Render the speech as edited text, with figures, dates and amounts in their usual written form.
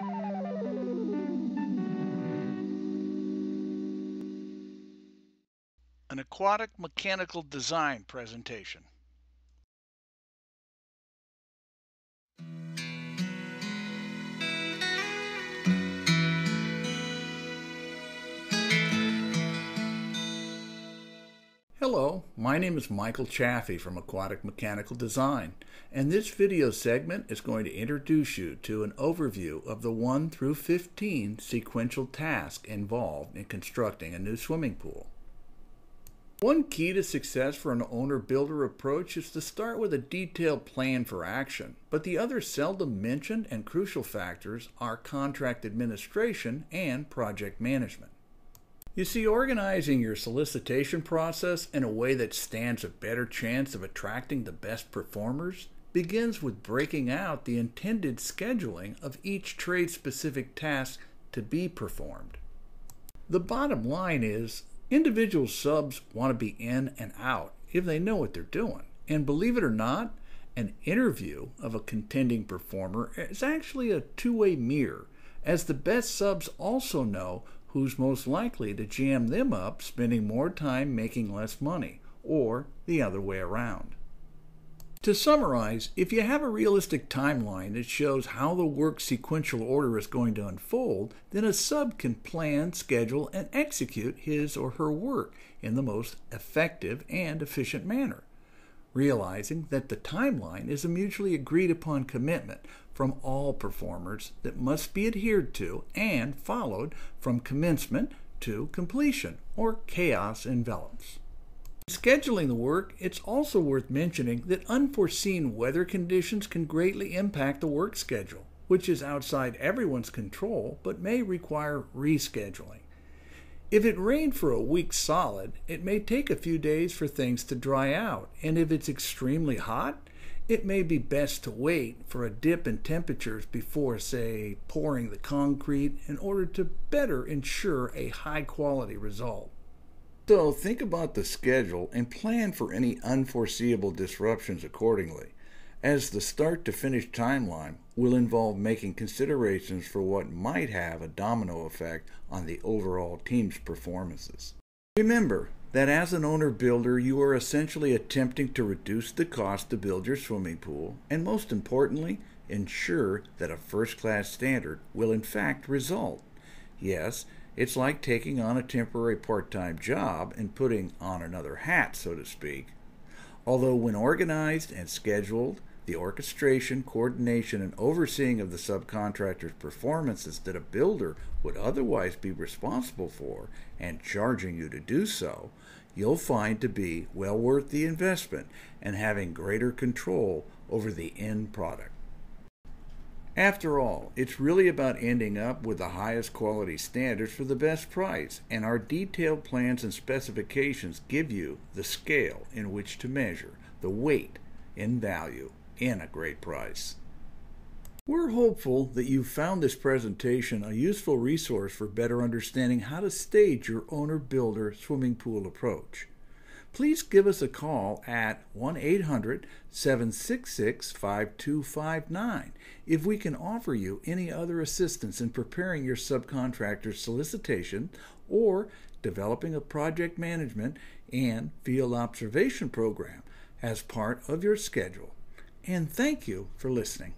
An aquatic mechanical design presentation. Hello, my name is Michael Chaffee from Aquatic Mechanical Design, and this video segment is going to introduce you to an overview of the 1 through 15 sequential tasks involved in constructing a new swimming pool. One key to success for an owner-builder approach is to start with a detailed plan for action, but the other seldom mentioned and crucial factors are contract administration and project management. You see, organizing your solicitation process in a way that stands a better chance of attracting the best performers begins with breaking out the intended scheduling of each trade-specific task to be performed. The bottom line is, individual subs want to be in and out if they know what they're doing. And believe it or not, an interview of a contending performer is actually a two-way mirror, as the best subs also know who's most likely to jam them up spending more time making less money, or the other way around. To summarize, if you have a realistic timeline that shows how the work sequential order is going to unfold, then a sub can plan, schedule, and execute his or her work in the most effective and efficient manner, realizing that the timeline is a mutually agreed upon commitment from all performers that must be adhered to and followed from commencement to completion, or chaos envelops. In scheduling the work, it's also worth mentioning that unforeseen weather conditions can greatly impact the work schedule, which is outside everyone's control but may require rescheduling. If it rained for a week solid, it may take a few days for things to dry out, and if it's extremely hot, it may be best to wait for a dip in temperatures before, say, pouring the concrete in order to better ensure a high-quality result. So think about the schedule and plan for any unforeseeable disruptions accordingly, as the start-to-finish timeline will involve making considerations for what might have a domino effect on the overall team's performances. Remember that as an owner-builder, you are essentially attempting to reduce the cost to build your swimming pool, and most importantly, ensure that a first-class standard will in fact result. Yes, it's like taking on a temporary part-time job and putting on another hat, so to speak. Although when organized and scheduled, the orchestration, coordination, and overseeing of the subcontractor's performances that a builder would otherwise be responsible for and charging you to do so, you'll find to be well worth the investment and having greater control over the end product. After all, it's really about ending up with the highest quality standards for the best price, and our detailed plans and specifications give you the scale in which to measure the weight in value in a great price. We're hopeful that you've found this presentation a useful resource for better understanding how to stage your owner-builder swimming pool approach. Please give us a call at 1-800-766-5259 if we can offer you any other assistance in preparing your subcontractor's solicitation or developing a project management and field observation program as part of your schedule. And thank you for listening.